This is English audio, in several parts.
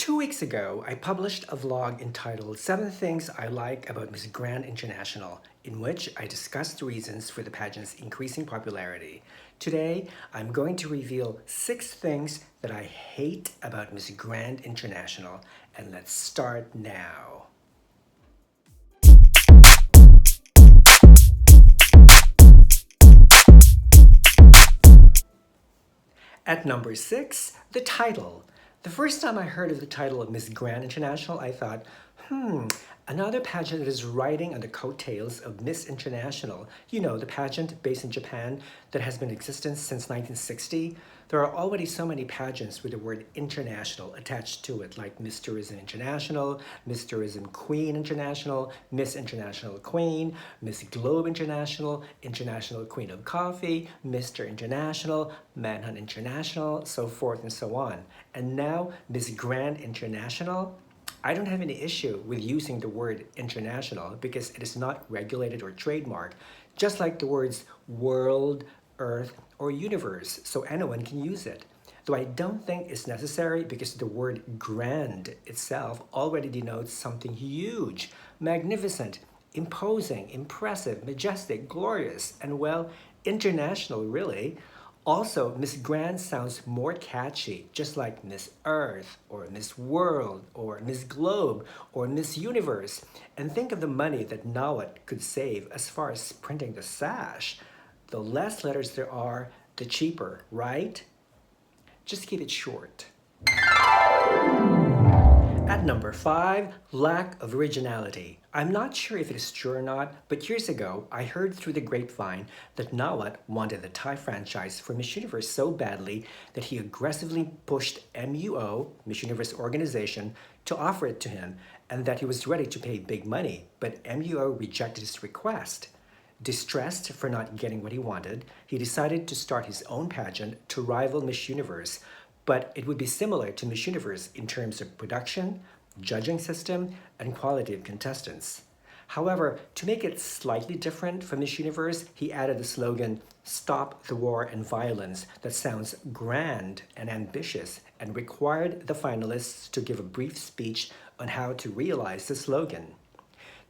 2 weeks ago, I published a vlog entitled 7 Things I Like About Miss Grand International, in which I discussed the reasons for the pageant's increasing popularity. Today, I'm going to reveal 6 things that I hate about Miss Grand International, and let's start now. At number 6, the title. The first time I heard of the title of Miss Grand International, I thought, another pageant that is riding on the coattails of Miss International. You know, the pageant based in Japan that has been in existence since 1960. There are already so many pageants with the word international attached to it, like Miss Tourism International, Miss Tourism Queen International, Miss International Queen, Miss Globe International, International Queen of Coffee, Mr. International, Manhunt International, so forth and so on. And now Miss Grand International. I don't have any issue with using the word international because it is not regulated or trademarked, just like the words world, earth, or universe, so anyone can use it. Though I don't think it's necessary because the word grand itself already denotes something huge, magnificent, imposing, impressive, majestic, glorious, and well, international really. Also, Miss Grand sounds more catchy, just like Miss Earth, or Miss World, or Miss Globe, or Miss Universe. And think of the money that Nawat could save as far as printing the sash. The less letters there are, the cheaper, right? Just keep it short. At number 5, lack of originality. I'm not sure if it is true or not, but years ago, I heard through the grapevine that Nawat wanted the Thai franchise for Miss Universe so badly that he aggressively pushed MUO, Miss Universe organization, to offer it to him, and that he was ready to pay big money, but MUO rejected his request. Distressed for not getting what he wanted, he decided to start his own pageant to rival Miss Universe, but it would be similar to Miss Universe in terms of production, judging system, and quality of contestants. However, to make it slightly different from Miss Universe, he added the slogan, "Stop the War and Violence," that sounds grand and ambitious and required the finalists to give a brief speech on how to realize the slogan.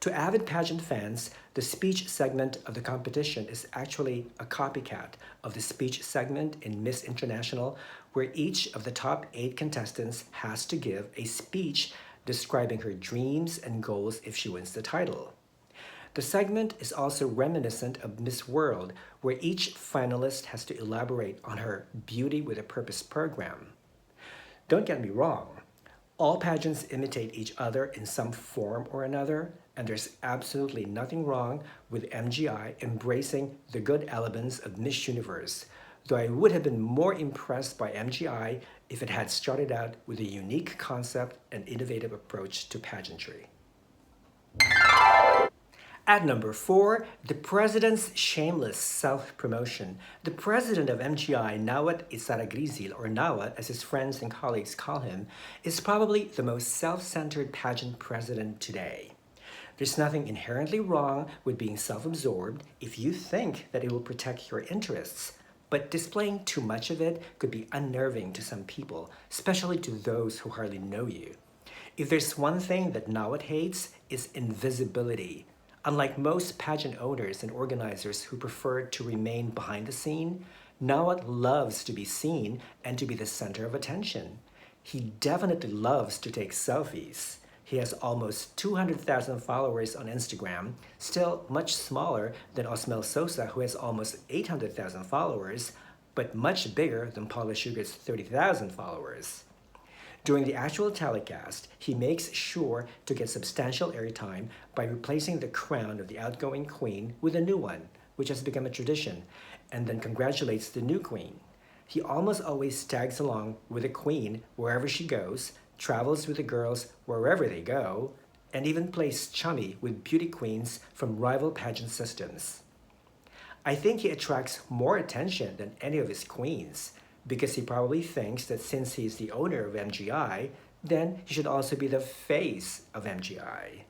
To avid pageant fans, the speech segment of the competition is actually a copycat of the speech segment in Miss International, where each of the top 8 contestants has to give a speech describing her dreams and goals if she wins the title. The segment is also reminiscent of Miss World, where each finalist has to elaborate on her Beauty with a Purpose program. Don't get me wrong. All pageants imitate each other in some form or another, and there's absolutely nothing wrong with MGI embracing the good elements of Miss Universe, though I would have been more impressed by MGI if it had started out with a unique concept and innovative approach to pageantry. At number 4, the President's Shameless Self-Promotion. The president of MGI, Nawat Itsaragrisil, or Nawat as his friends and colleagues call him, is probably the most self-centered pageant president today. There's nothing inherently wrong with being self-absorbed if you think that it will protect your interests, but displaying too much of it could be unnerving to some people, especially to those who hardly know you. If there's one thing that Nawat hates, it's invisibility. Unlike most pageant owners and organizers who prefer to remain behind the scene, Nawat loves to be seen and to be the center of attention. He definitely loves to take selfies. He has almost 200,000 followers on Instagram, still much smaller than Osmel Sosa, who has almost 800,000 followers, but much bigger than Paula Sugar's 30,000 followers. During the actual telecast, he makes sure to get substantial airtime by replacing the crown of the outgoing queen with a new one, which has become a tradition, and then congratulates the new queen. He almost always tags along with the queen wherever she goes, travels with the girls wherever they go, and even plays chummy with beauty queens from rival pageant systems. I think he attracts more attention than any of his queens, because he probably thinks that since he's the owner of MGI, then he should also be the face of MGI.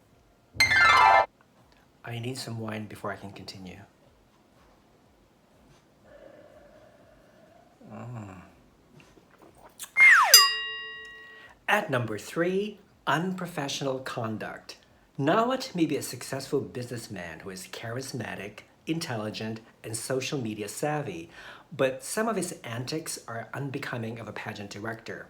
I need some wine before I can continue. At number 3, unprofessional conduct. Nawat may be a successful businessman who is charismatic, intelligent, and social media savvy, but some of his antics are unbecoming of a pageant director.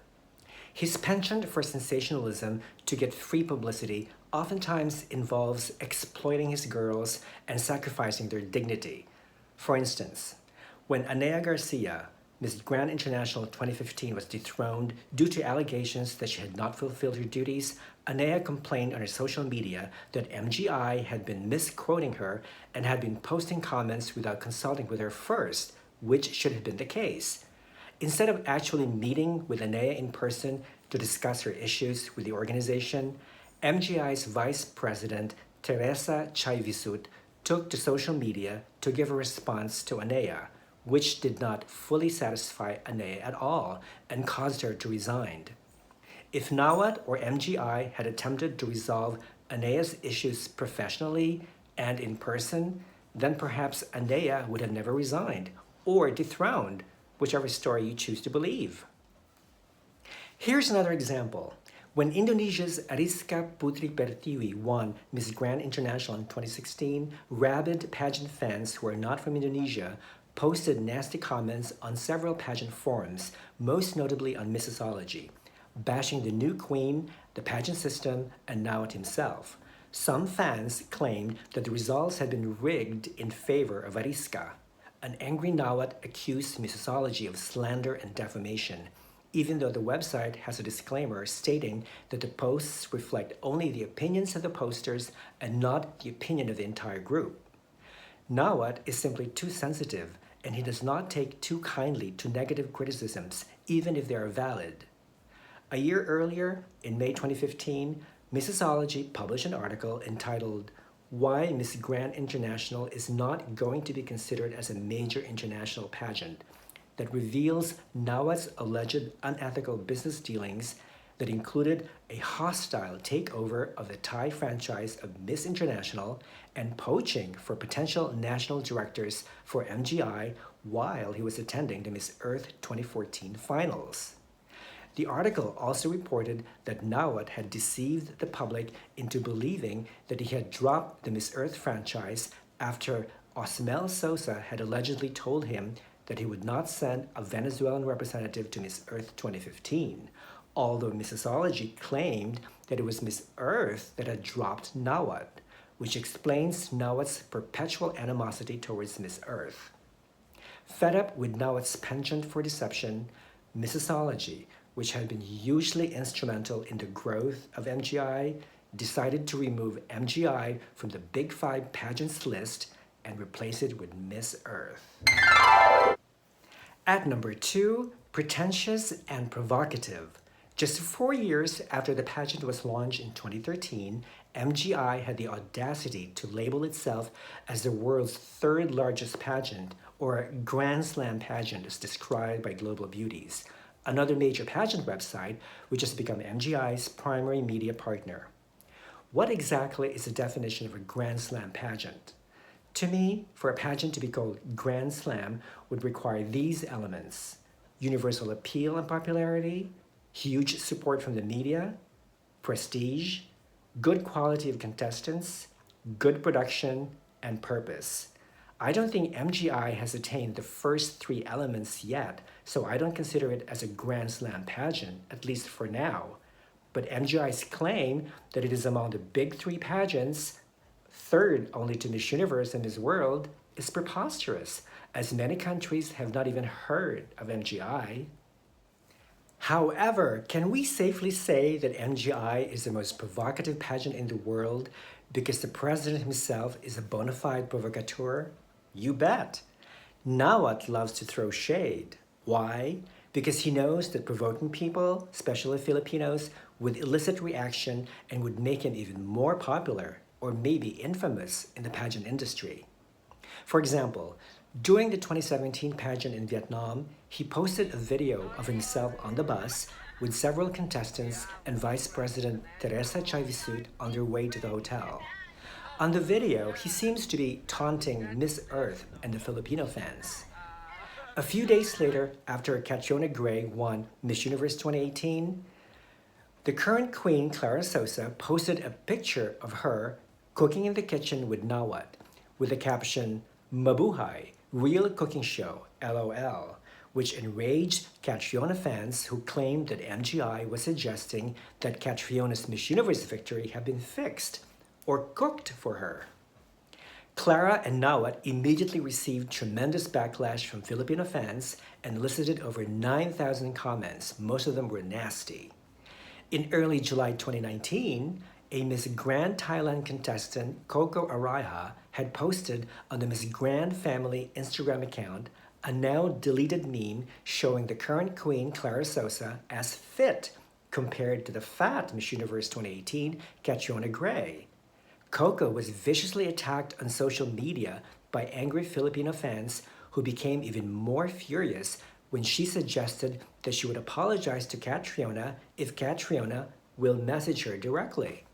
His penchant for sensationalism to get free publicity oftentimes involves exploiting his girls and sacrificing their dignity. For instance, when Anea Garcia, Miss Grand International 2015, was dethroned due to allegations that she had not fulfilled her duties, Anea complained on her social media that MGI had been misquoting her and had been posting comments without consulting with her first, which should have been the case. Instead of actually meeting with Anea in person to discuss her issues with the organization, MGI's Vice President, Teresa Chayvisut, took to social media to give a response to Anea, which did not fully satisfy Anea at all and caused her to resign. If Nawat or MGI had attempted to resolve Anea's issues professionally and in person, then perhaps Anea would have never resigned or dethroned, whichever story you choose to believe. Here's another example. When Indonesia's Ariska Putri Pertiwi won Miss Grand International in 2016, rabid pageant fans who are not from Indonesia posted nasty comments on several pageant forums, most notably on Missosology, bashing the new queen, the pageant system, and Nawat himself. Some fans claimed that the results had been rigged in favor of Ariska. An angry Nawat accused Missosology of slander and defamation, even though the website has a disclaimer stating that the posts reflect only the opinions of the posters and not the opinion of the entire group. Nawat is simply too sensitive, and he does not take too kindly to negative criticisms, even if they are valid. A year earlier, in May 2015, Missosology published an article entitled "Why Miss Grand International is Not Going to be Considered as a Major International Pageant," that reveals Nawat's alleged unethical business dealings that included a hostile takeover of the Thai franchise of Miss International and poaching for potential national directors for MGI while he was attending the Miss Earth 2014 finals. The article also reported that Nawat had deceived the public into believing that he had dropped the Miss Earth franchise after Osmel Sosa had allegedly told him that he would not send a Venezuelan representative to Miss Earth 2015, although Missosology claimed that it was Miss Earth that had dropped Nawat, which explains Nawat's perpetual animosity towards Miss Earth. Fed up with Nawat's penchant for deception, Missosology, which had been hugely instrumental in the growth of MGI, decided to remove MGI from the Big Five pageants list and replace it with Miss Earth. At number 2, Pretentious and Provocative. Just 4 years after the pageant was launched in 2013, MGI had the audacity to label itself as the world's third largest pageant, or Grand Slam pageant as described by Global Beauties, another major pageant website which has become MGI's primary media partner. What exactly is the definition of a Grand Slam pageant? To me, for a pageant to be called Grand Slam would require these elements: universal appeal and popularity, huge support from the media, prestige, good quality of contestants, good production, and purpose. I don't think MGI has attained the first 3 elements yet, so I don't consider it as a Grand Slam pageant, at least for now. But MGI's claim that it is among the big 3 pageants, third only to Miss Universe and Miss World, is preposterous, as many countries have not even heard of MGI. However, can we safely say that MGI is the most provocative pageant in the world because the president himself is a bona fide provocateur? You bet. Nawat loves to throw shade. Why? Because he knows that provoking people, especially Filipinos, would elicit reaction and would make him even more popular, or maybe infamous, in the pageant industry. For example, during the 2017 pageant in Vietnam, he posted a video of himself on the bus with several contestants and Vice President Teresa Chayvisut on their way to the hotel. On the video, he seems to be taunting Miss Earth and the Filipino fans. A few days later, after Catriona Gray won Miss Universe 2018, The current queen, Clara Sosa, posted a picture of her cooking in the kitchen with Nawat, with the caption, "Mabuhay, real cooking show, LOL," which enraged Catriona fans who claimed that MGI was suggesting that Catriona's Miss Universe victory had been fixed or cooked for her. Clara and Nawat immediately received tremendous backlash from Filipino fans and elicited over 9,000 comments. Most of them were nasty. In early July 2019, a Miss Grand Thailand contestant, Coco Araiha, had posted on the Miss Grand family Instagram account a now deleted meme showing the current queen, Clara Sosa, as fit compared to the fat Miss Universe 2018, Catriona Gray. Coco was viciously attacked on social media by angry Filipino fans who became even more furious when she suggested that she would apologize to Catriona if Catriona will message her directly.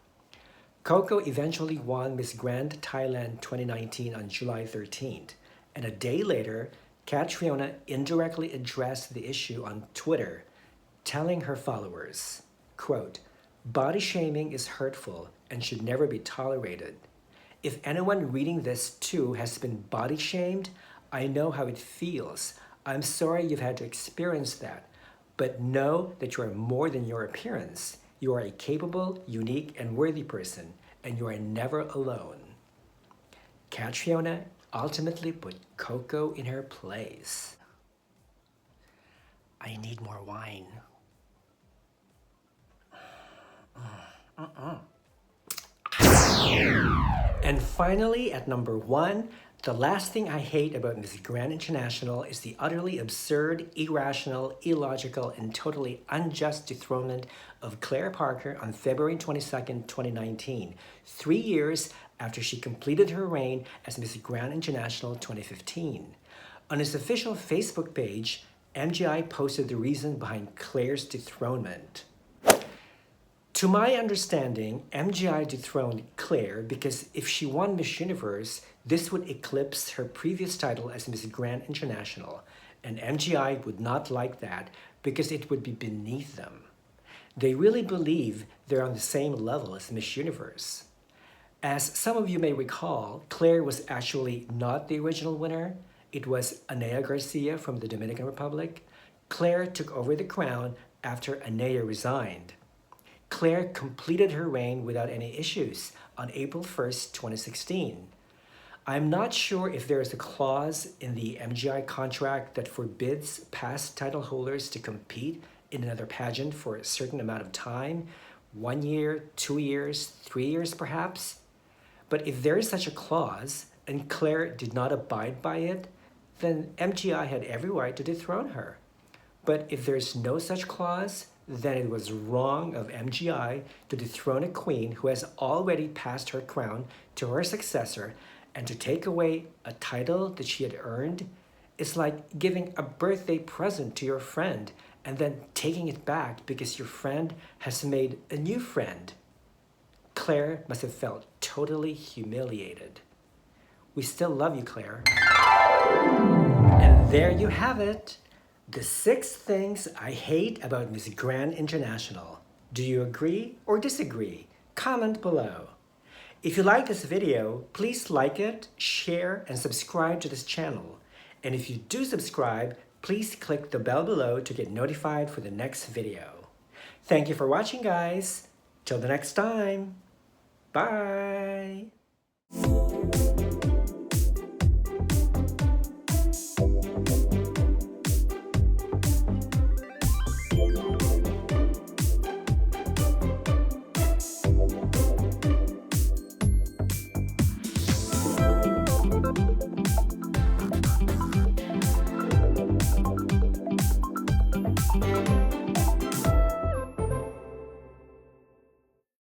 Coco eventually won Miss Grand Thailand 2019 on July 13th, and a day later, Catriona indirectly addressed the issue on Twitter, telling her followers, quote, "Body shaming is hurtful and should never be tolerated. If anyone reading this too has been body shamed, I know how it feels. I'm sorry you've had to experience that, but know that you are more than your appearance. You are a capable, unique, and worthy person, and you are never alone." Catriona ultimately put Coco in her place. I need more wine. And finally, at number 1, the last thing I hate about Miss Grand International is the utterly absurd, irrational, illogical, and totally unjust dethronement of Claire Parker on February 22nd, 2019, 3 years after she completed her reign as Miss Grand International 2015. On its official Facebook page, MGI posted the reason behind Claire's dethronement. To my understanding, MGI dethroned Claire because if she won Miss Universe, this would eclipse her previous title as Miss Grand International, and MGI would not like that because it would be beneath them. They really believe they're on the same level as Miss Universe. As some of you may recall, Claire was actually not the original winner. It was Anea Garcia from the Dominican Republic. Claire took over the crown after Anea resigned. Claire completed her reign without any issues on April 1st, 2016. I'm not sure if there is a clause in the MGI contract that forbids past title holders to compete in another pageant for a certain amount of time, 1 year, 2 years, 3 years perhaps. But if there is such a clause and Claire did not abide by it, then MGI had every right to dethrone her. But if there's no such clause, then it was wrong of MGI to dethrone a queen who has already passed her crown to her successor, and to take away a title that she had earned is like giving a birthday present to your friend and then taking it back because your friend has made a new friend. Claire must have felt totally humiliated. We still love you, Claire. And there you have it. The 6 things I hate about Miss Grand International. Do you agree or disagree? Comment below. If you like this video, please like it, share, and subscribe to this channel. And if you do subscribe, please click the bell below to get notified for the next video. Thank you for watching, guys. Till the next time. Bye.